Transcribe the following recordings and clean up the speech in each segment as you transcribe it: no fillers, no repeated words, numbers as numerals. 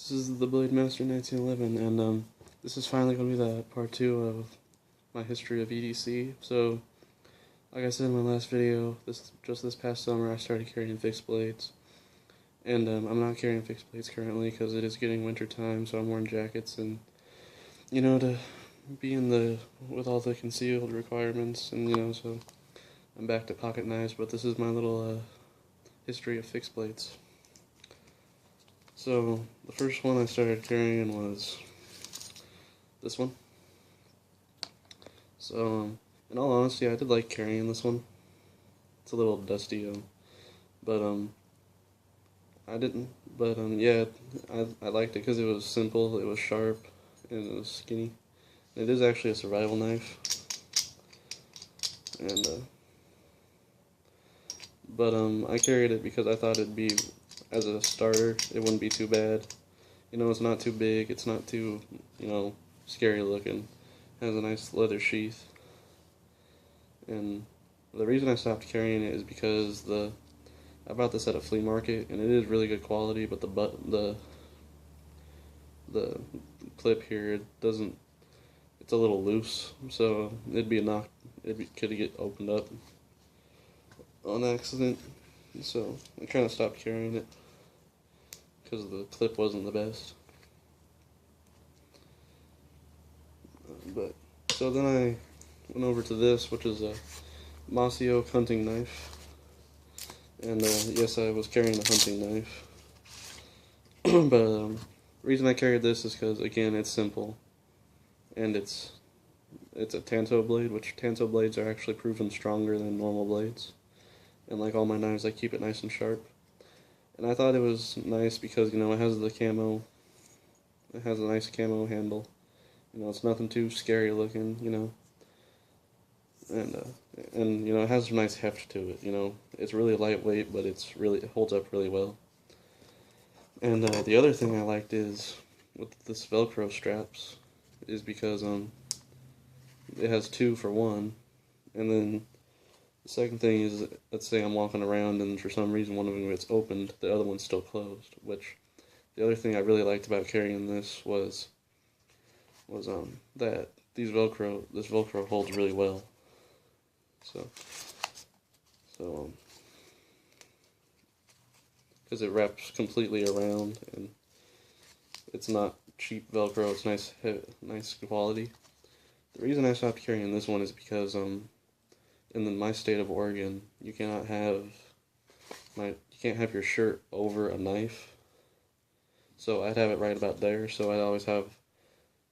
This is the Blade Master 1911, and this is finally going to be the part 2 of my history of EDC. So, like I said in my last video, this past summer I started carrying fixed blades, and I'm not carrying fixed blades currently because it is getting winter time, so I'm wearing jackets and, to be with all the concealed requirements, and so I'm back to pocket knives, but this is my little history of fixed blades. So, the first one I started carrying was this one. So, in all honesty, I did like carrying this one. It's a little dusty, but I didn't. But yeah, I liked it because it was simple, it was sharp, and it was skinny. It is actually a survival knife, and but I carried it because I thought it'd be, as a starter, it wouldn't be too bad. It's not too big, it's not too, scary looking. It has a nice leather sheath. And the reason I stopped carrying it is because I bought this at a flea market, and it is really good quality, but the clip here, it's a little loose, so could get opened up on accident. So I kind of stopped carrying it because the clip wasn't the best. But so then I went over to this, which is a mossy oak hunting knife, and yes, I was carrying a hunting knife. But the reason I carried this is because, again, it's simple, and it's a tanto blade, which tanto blades are actually proven stronger than normal blades. And like all my knives, I keep it nice and sharp. And I thought it was nice because, it has the camo. It has a nice camo handle. It's nothing too scary looking, And it has a nice heft to it, It's really lightweight, but it holds up really well. And the other thing I liked is, with this Velcro straps, is because it has 2 for 1. And then the second thing is, let's say I'm walking around and for some reason one of them gets opened, the other one's still closed. Which, the other thing I really liked about carrying this was that this Velcro holds really well. So because it wraps completely around, and it's not cheap Velcro, it's nice quality. The reason I stopped carrying this one is because in my state of Oregon, you can't have your shirt over a knife. So I'd have it right about there. So I'd always have,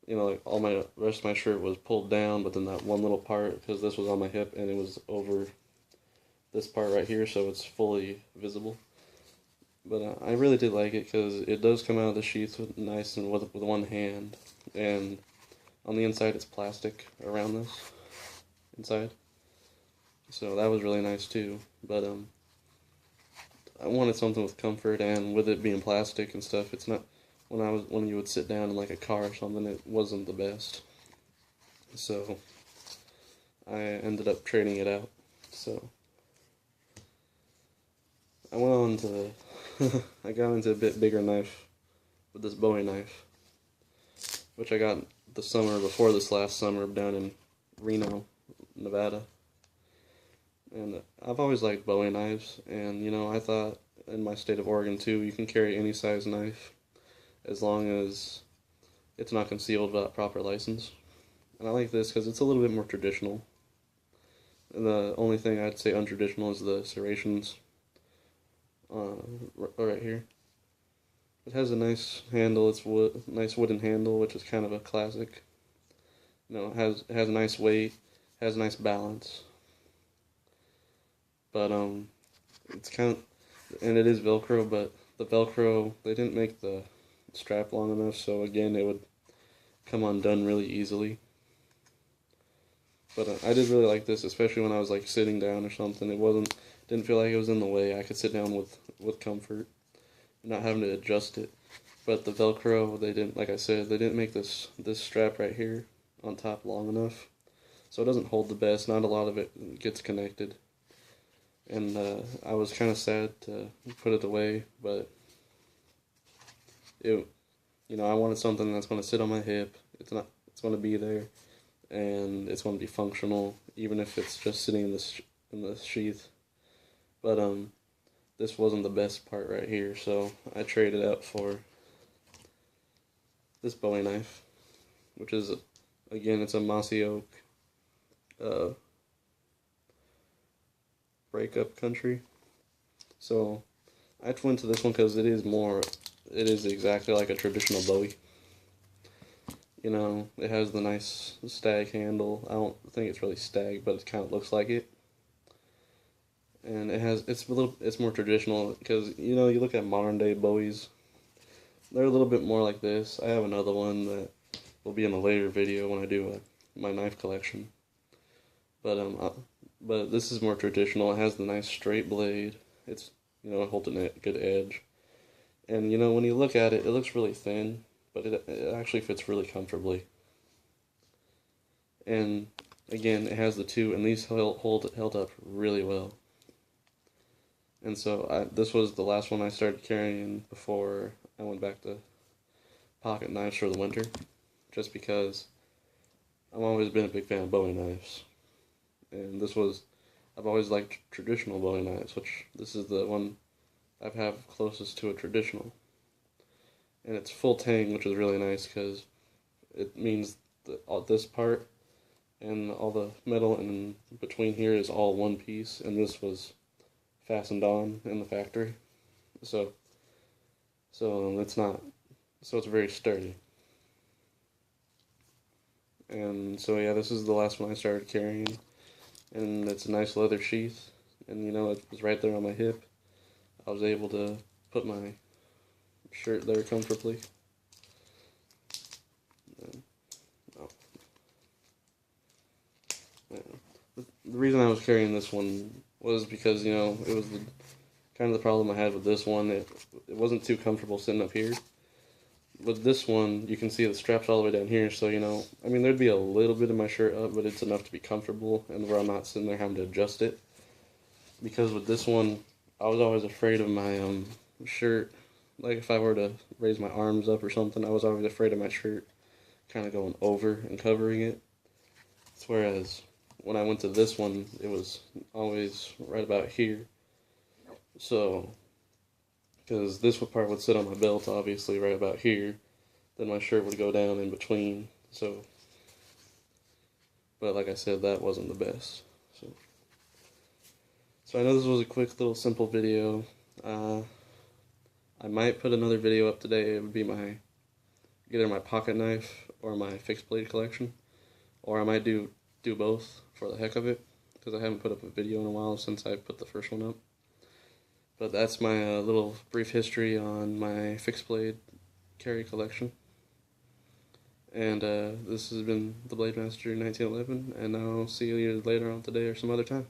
like all my rest of my shirt was pulled down, but then that one little part, because this was on my hip and it was over this part right here, so it's fully visible. But I really did like it because it does come out of the sheath nice and with one hand, and on the inside it's plastic around this inside. So that was really nice too, but I wanted something with comfort, and with it being plastic and stuff, it's not, when you would sit down in like a car or something, it wasn't the best. So I ended up trading it out. So I went on to I got into a bit bigger knife with this Bowie knife, which I got the summer before this last summer down in Reno, Nevada. And I've always liked Bowie knives, and I thought in my state of Oregon too, you can carry any size knife as long as it's not concealed without proper license. And I like this because it's a little bit more traditional. And the only thing I'd say untraditional is the serrations right here. It has a nice handle, it's nice wooden handle, which is kind of a classic. It has a nice weight, has a nice balance. But it's and it is Velcro, but the Velcro, they didn't make the strap long enough, so again, it would come undone really easily. But I did really like this, especially when I was like sitting down or something. Didn't feel like it was in the way. I could sit down with comfort, not having to adjust it. But the Velcro, they didn't, like I said, they didn't make this strap right here on top long enough, so it doesn't hold the best. Not a lot of it gets connected. And I was kind of sad to put it away, but it you know, I wanted something that's going to sit on my hip. It's going to be there, and it's going to be functional, even if it's just sitting in the sheath. But this wasn't the best part right here, so I traded out for this Bowie knife, which is, again, it's a mossy oak breakup country. So I went to this one because it is exactly like a traditional Bowie. You know, it has the nice stag handle. I don't think it's really stag, but it kind of looks like it. And it's more traditional because, you know, you look at modern day Bowies, they're a little bit more like this. I have another one that will be in a later video when I do my knife collection. But this is more traditional. It has the nice straight blade. It's, you know, it holds a good edge. And, you know, when you look at it, it looks really thin, but it actually fits really comfortably. And again, it has the two, and these held up really well. And so this was the last one I started carrying before I went back to pocket knives for the winter, just because I've always been a big fan of Bowie knives. And I've always liked traditional Bowie knives, which this is the one I've have closest to a traditional. And it's full tang, which is really nice because it means that this part and all the metal in between here is all one piece, and this was fastened on in the factory. So it's very sturdy. And so yeah, this is the last one I started carrying, and it's a nice leather sheath, and you know, it was right there on my hip. I was able to put my shirt there comfortably. The reason I was carrying this one was because, you know, it was kind of the problem I had with this one. It wasn't too comfortable sitting up here. With this one, you can see the strap's all the way down here, so, you know, I mean, there'd be a little bit of my shirt up, but it's enough to be comfortable, and where I'm not sitting there having to adjust it. Because with this one, I was always afraid of my shirt. Like, if I were to raise my arms up or something, I was always afraid of my shirt kind of going over and covering it. Whereas when I went to this one, it was always right about here. So, because this part would sit on my belt, obviously, right about here. Then my shirt would go down in between. So, but like I said, that wasn't the best. So I know this was a quick little simple video. I might put another video up today. It would be either my pocket knife or my fixed blade collection. Or I might do both for the heck of it, because I haven't put up a video in a while since I put the first one up. But that's my little brief history on my fixed blade carry collection. And this has been the Blade Master 1911, and I'll see you later on today or some other time.